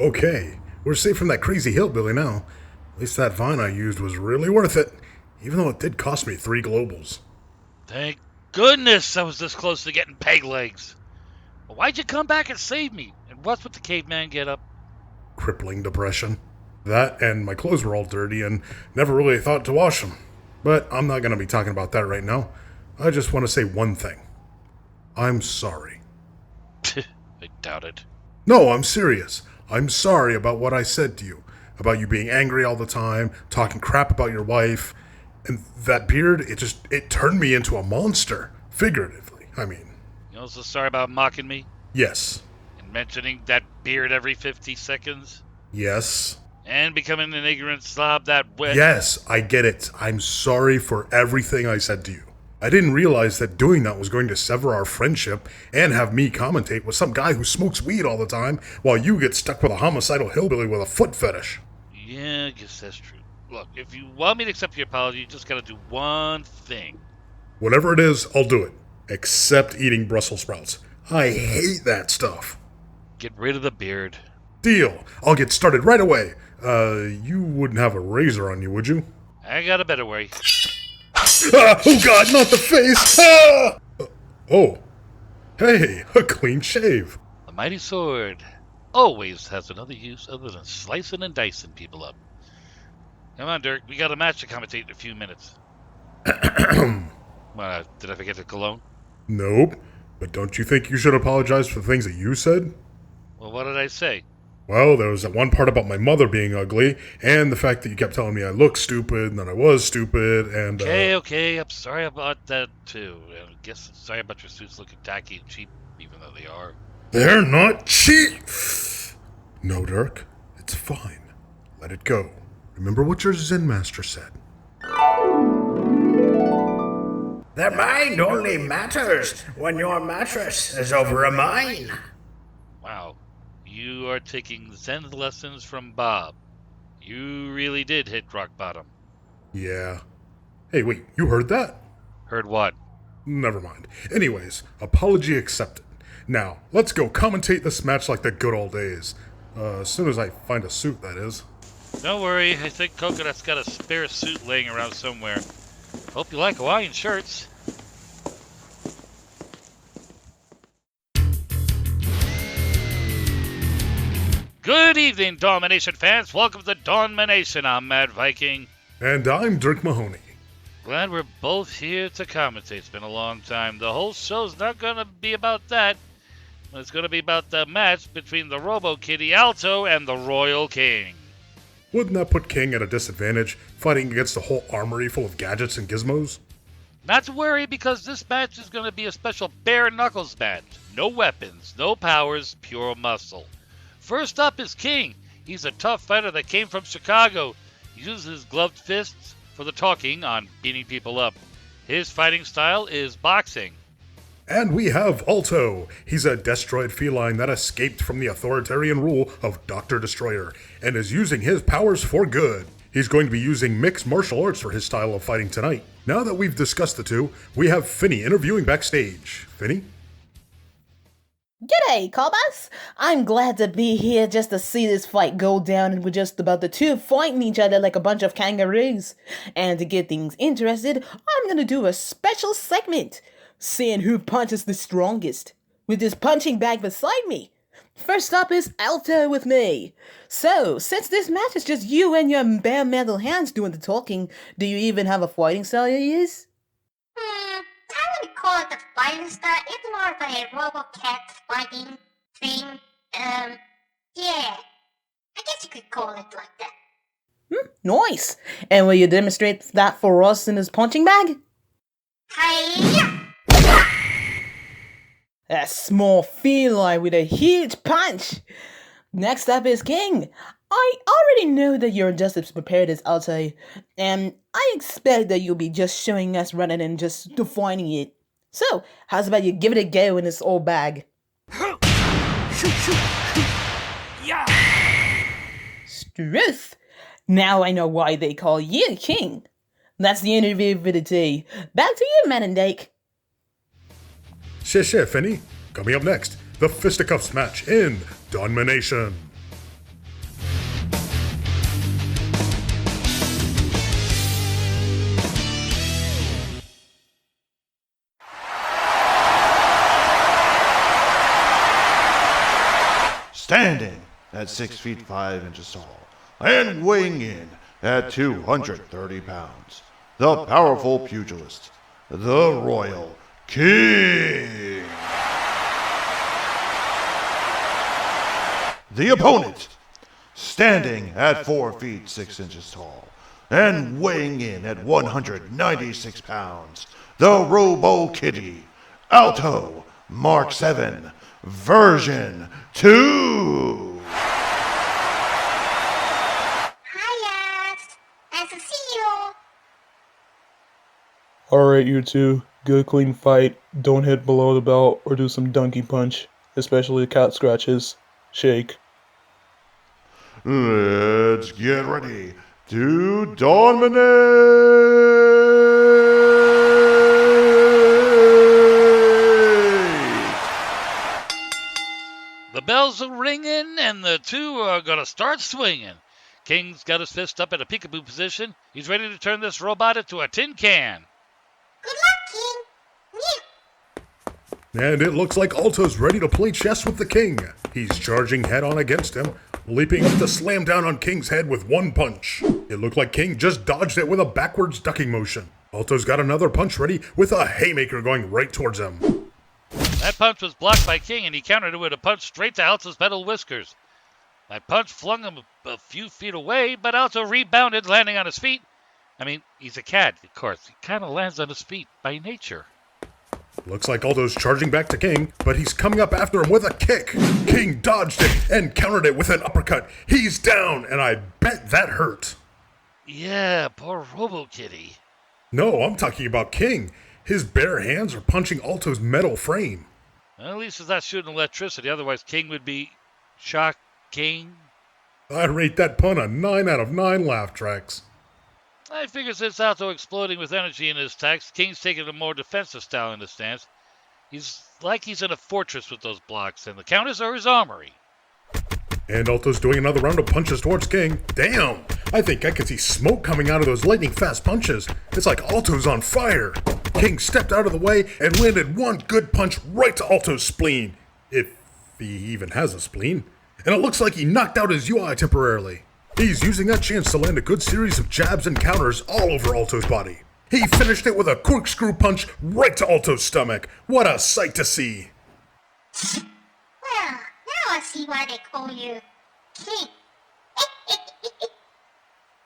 Okay, we're safe from that crazy hillbilly now. At least that vine I used was really worth it, even though it did cost me 3 globals. Thank goodness I was this close to getting peg legs. Well, why'd you come back and save me? And what's with the caveman getup? Crippling depression. That and my clothes were all dirty and never really thought to wash them. But I'm not going to be talking about that right now. I just want to say one thing. I'm sorry. I doubt it. No, I'm serious. I'm sorry about what I said to you. About you being angry all the time, talking crap about your wife. And that beard, it turned me into a monster. Figuratively, I mean. You also sorry about mocking me? Yes. And mentioning that beard every 50 seconds? Yes. And becoming an ignorant slob that way? Yes, I get it. I'm sorry for everything I said to you. I didn't realize that doing that was going to sever our friendship and have me commentate with some guy who smokes weed all the time while you get stuck with a homicidal hillbilly with a foot fetish. Yeah, I guess that's true. Look, if you want me to accept your apology, you just gotta do one thing. Whatever it is, I'll do it. Except eating Brussels sprouts. I hate that stuff. Get rid of the beard. Deal. I'll get started right away. You wouldn't have a razor on you, would you? I got a better way. Oh god, not the face! Ah! Oh. Hey, a clean shave. The mighty sword always has another use other than slicing and dicing people up. Come on, Dirk. We got a match to commentate in a few minutes. Did I forget the cologne? Nope. But don't you think you should apologize for the things that you said? Well, what did I say? Well, there was that one part about my mother being ugly, and the fact that you kept telling me I looked stupid, and that I was stupid, and, Okay, I'm sorry about that, too. I guess I'm sorry about your suits looking tacky and cheap, even though they are. They're not cheap! No, Dirk. It's fine. Let it go. Remember what your Zen master said. The mind only matters when your mattress is over a mine. Wow. You are taking Zen lessons from Bob. You really did hit rock bottom. Yeah. Hey, wait, you heard that? Heard what? Never mind. Anyways, apology accepted. Now, let's go commentate this match like the good old days. As soon as I find a suit, that is. Don't worry, I think Coconut's got a spare suit laying around somewhere. Hope you like Hawaiian shirts. Good evening, Dawnmination fans. Welcome to Dawnmination. I'm Mad Vyking. And I'm Dirk Mahoney. Glad we're both here to commentate. It's been a long time. The whole show's not going to be about that. It's going to be about the match between the Robo Kitty Alto and the Royal King. Wouldn't that put King at a disadvantage, fighting against a whole armory full of gadgets and gizmos? Not to worry, because this match is going to be a special bare knuckles match. No weapons, no powers, pure muscle. First up is King. He's a tough fighter that came from Chicago. He uses his gloved fists for the talking on beating people up. His fighting style is boxing. And we have Alto. He's a destroyed feline that escaped from the authoritarian rule of Dr. Destroyer and is using his powers for good. He's going to be using mixed martial arts for his style of fighting tonight. Now that we've discussed the two, we have Finny interviewing backstage. Finny? G'day, Cobas! I'm glad to be here just to see this fight go down, and we're just about the two fighting each other like a bunch of kangaroos. And to get things interested, I'm gonna do a special segment, seeing who punches the strongest, with this punching bag beside me. First up is Alto with me. So, since this match is just you and your bare metal hands doing the talking, do you even have a fighting style you use? I wouldn't call it a fighting style. It's more of a robo-cat fighting thing. Yeah. I guess you could call it like that. Nice! And will you demonstrate that for us in this punching bag? Hiya! A small feline with a huge punch! Next up is King. I already know that you're just as prepared as Alto, and I expect that you'll be just showing us rather than just defining it. So, how's about you give it a go in this old bag? Struth! Now I know why they call you King. That's the interview for the tea. Back to you, Man and Dake. Sure, Finny. Coming up next, the fisticuffs match in Dawnmination. standing at 6 feet 5 inches tall and weighing in at 230 pounds, the powerful pugilist, the Royal King. The opponent, standing at 4 feet 6 inches tall and weighing in at 196 pounds, the Robo Kitty, Alto Mk7 version 2. Hiya! Nice to see you! Alright, you two. Good clean fight. Don't hit below the belt or do some donkey punch, especially cat scratches. Shake. Let's get ready to dominate! The bells are ringing, and the two are going to start swinging. King's got his fist up in a peekaboo position. He's ready to turn this robot into a tin can. Good luck, King! Yeah. And it looks like Alto's ready to play chess with the king. He's charging head-on against him, leaping up to slam down on King's head with one punch. It looked like King just dodged it with a backwards ducking motion. Alto's got another punch ready with a haymaker going right towards him. That punch was blocked by King, and he countered it with a punch straight to Alto's metal whiskers. That punch flung him a few feet away, but Alto rebounded, landing on his feet. I mean, he's a cat, of course. He kind of lands on his feet by nature. Looks like Alto's charging back to King, but he's coming up after him with a kick. King dodged it and countered it with an uppercut. He's down, and I bet that hurt. Yeah, poor Robo Kitty. No, I'm talking about King. His bare hands are punching Alto's metal frame. Well, at least he's not shooting electricity, otherwise King would be shocking. I rate that pun a 9 out of 9 laugh tracks. I figure since Alto exploding with energy in his attacks, King's taking a more defensive style in his stance. He's in a fortress with those blocks, and the counters are his armory. And Alto's doing another round of punches towards King. Damn! I think I could see smoke coming out of those lightning-fast punches. It's like Alto's on fire. King stepped out of the way and landed one good punch right to Alto's spleen. If he even has a spleen. And it looks like he knocked out his UI temporarily. He's using that chance to land a good series of jabs and counters all over Alto's body. He finished it with a corkscrew punch right to Alto's stomach. What a sight to see. Well, now I see why they call you King.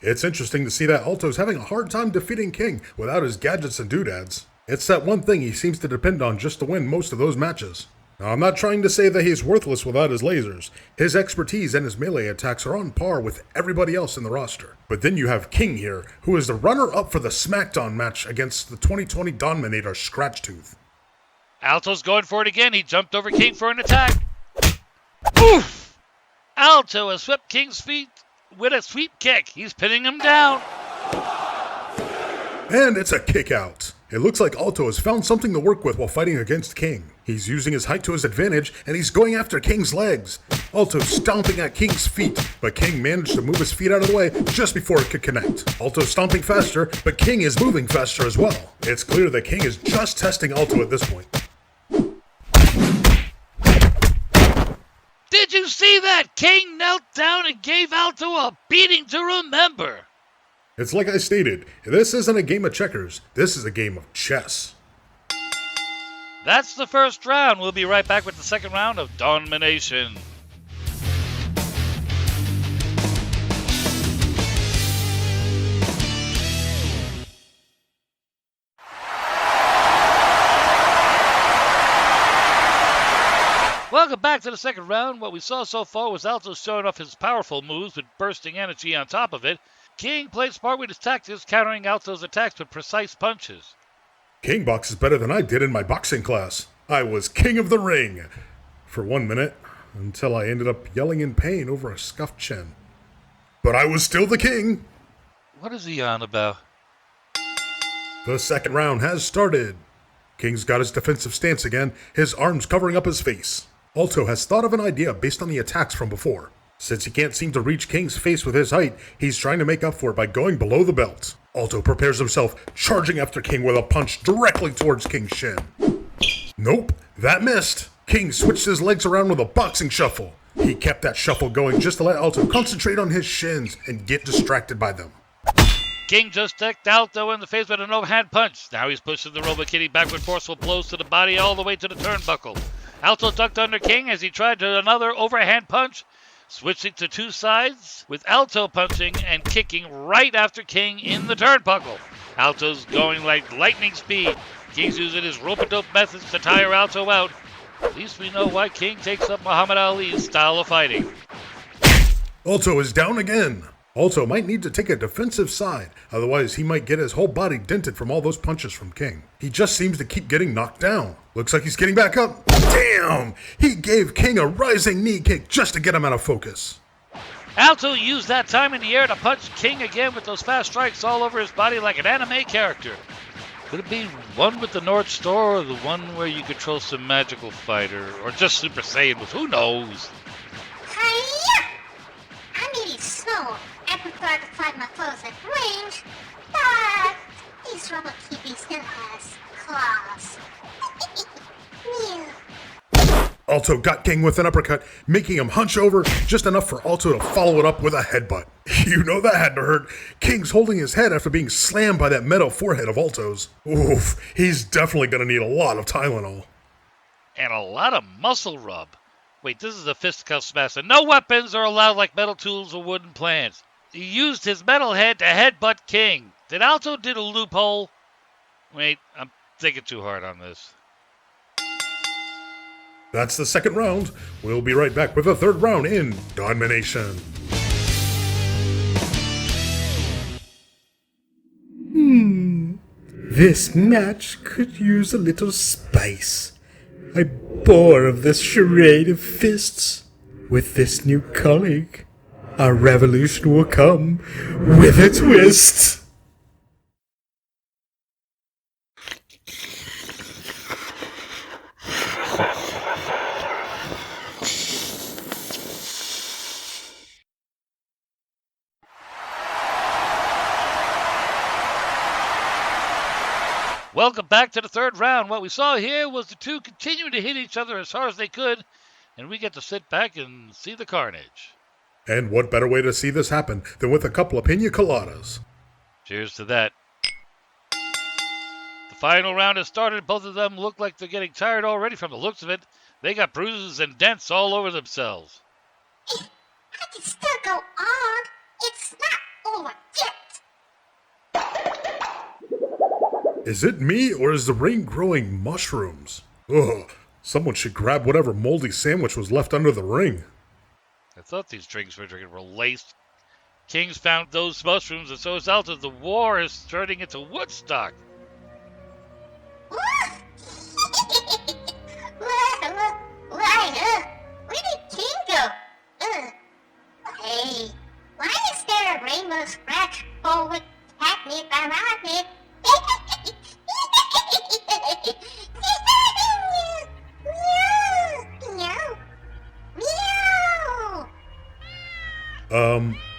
It's interesting to see that Alto's having a hard time defeating King without his gadgets and doodads. It's that one thing he seems to depend on just to win most of those matches. Now, I'm not trying to say that he's worthless without his lasers. His expertise and his melee attacks are on par with everybody else in the roster. But then you have King here, who is the runner-up for the SmackDown match against the 2020 Dawnminator Scratchtooth. Alto's going for it again. He jumped over King for an attack. Oof! Alto has swept King's feet with a sweep kick. He's pinning him down. And it's a kick out. It looks like Alto has found something to work with while fighting against King. He's using his height to his advantage, and he's going after King's legs. Alto stomping at King's feet, but King managed to move his feet out of the way just before it could connect. Alto stomping faster, but King is moving faster as well. It's clear that King is just testing Alto at this point. Did you see that? King knelt down and gave Alto a beating to remember. It's like I stated, this isn't a game of checkers, this is a game of chess. That's the first round. We'll be right back with the second round of Dawnmination. Welcome back to the second round. What we saw so far was Alto showing off his powerful moves with bursting energy on top of it. King played smart with his tactics, countering Alto's attacks with precise punches. King boxes better than I did in my boxing class. I was king of the ring. For 1 minute, until I ended up yelling in pain over a scuffed chin. But I was still the king. What is he on about? The second round has started. King's got his defensive stance again, his arms covering up his face. Alto has thought of an idea based on the attacks from before. Since he can't seem to reach King's face with his height, he's trying to make up for it by going below the belt. Alto prepares himself, charging after King with a punch directly towards King's shin. Nope, that missed. King switched his legs around with a boxing shuffle. He kept that shuffle going just to let Alto concentrate on his shins and get distracted by them. King just decked Alto in the face with an overhand punch. Now he's pushing the Robo Kitty back with forceful blows to the body all the way to the turnbuckle. Alto ducked under King as he tried to another overhand punch, switching to two sides with Alto punching and kicking right after King in the turnbuckle. Alto's going like lightning speed. King's using his rope-a-dope methods to tire Alto out. At least we know why King takes up Muhammad Ali's style of fighting. Alto is down again. Alto might need to take a defensive side, otherwise he might get his whole body dented from all those punches from King. He just seems to keep getting knocked down. Looks like he's getting back up. Damn! He gave King a rising knee kick just to get him out of focus. Alto used that time in the air to punch King again with those fast strikes all over his body like an anime character. Could it be one with the North Star or the one where you control some magical fighter? Or just Super Saiyan with who knows? Hiya! I'm really slow. I prefer to fight my foes at range, but this Robo Kitty still has claws. Alto got King with an uppercut, making him hunch over just enough for Alto to follow it up with a headbutt. You know that had to hurt. King's holding his head after being slammed by that metal forehead of Alto's. Oof, he's definitely gonna need a lot of Tylenol. And a lot of muscle rub. Wait, this is a fisticuff smash, and no weapons are allowed like metal tools or wooden plants. He used his metal head to headbutt King. Did Alto did a loophole? Wait, I'm thinking too hard on this. That's the second round. We'll be right back with the third round in Dawnmination. This match could use a little spice. I'm bored of this charade of fists. With this new colleague, our revolution will come with a twist. Welcome back to the third round. What we saw here was the two continuing to hit each other as hard as they could, and we get to sit back and see the carnage. And what better way to see this happen than with a couple of pina coladas? Cheers to that. The final round has started. Both of them look like they're getting tired already from the looks of it. They got bruises and dents all over themselves. I can still go on. It's not over yet. Is it me, or is the ring growing mushrooms? Ugh, someone should grab whatever moldy sandwich was left under the ring. I thought these drinks we're drinking were laced. King's found those mushrooms, and so is Alto. The war is turning into Woodstock. Where did King go? Hey, why is there a rainbow scratch ball with catnip around it?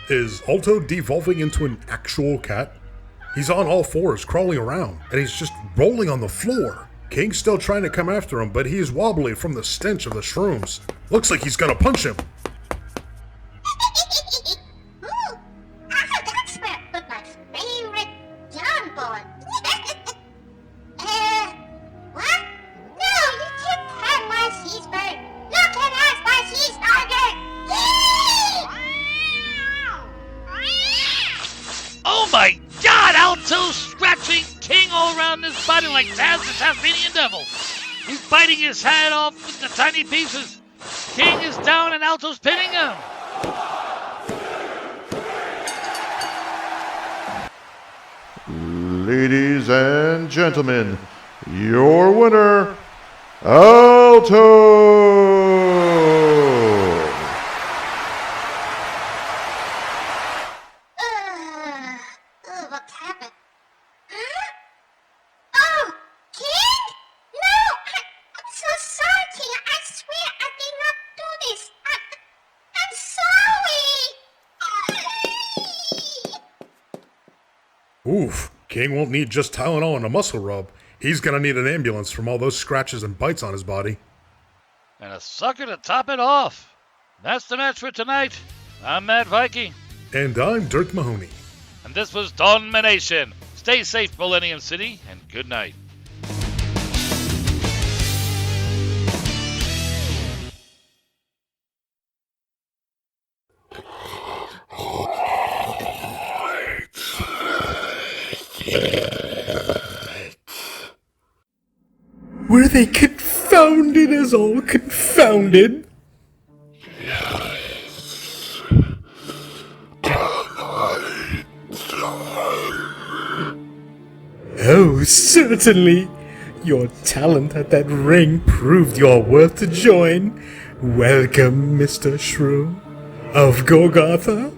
Is Alto devolving into an actual cat? He's on all fours, crawling around, and he's just rolling on the floor. King's still trying to come after him, but he's wobbly from the stench of the shrooms. Looks like he's gonna punch him. That's where I put my favorite John boy. What? No, you can't have my cheeseburger. You can have my cheeseburger. Oh my God! Alto's scratching King all around his body like Taz the Tasmanian Devil. He's biting his head off with the tiny pieces. King is down and Alto's pinning him. Ladies and gentlemen, your winner, Alto! What happened? Huh? Oh, King? No, I'm so sorry, King. I swear I did not do this. I'm sorry. Oof, King won't need just Tylenol and a muscle rub. He's gonna need an ambulance from all those scratches and bites on his body. And a sucker to top it off. That's the match for tonight. I'm Matt Vyking. And I'm Dirk Mahoney. And this was Dawnmination. Stay safe, Millennium City, and good night. Were they confounded as all confounded? Oh, certainly. Your talent at that ring proved your worth to join. Welcome, Mr. Shroom of Golgotha.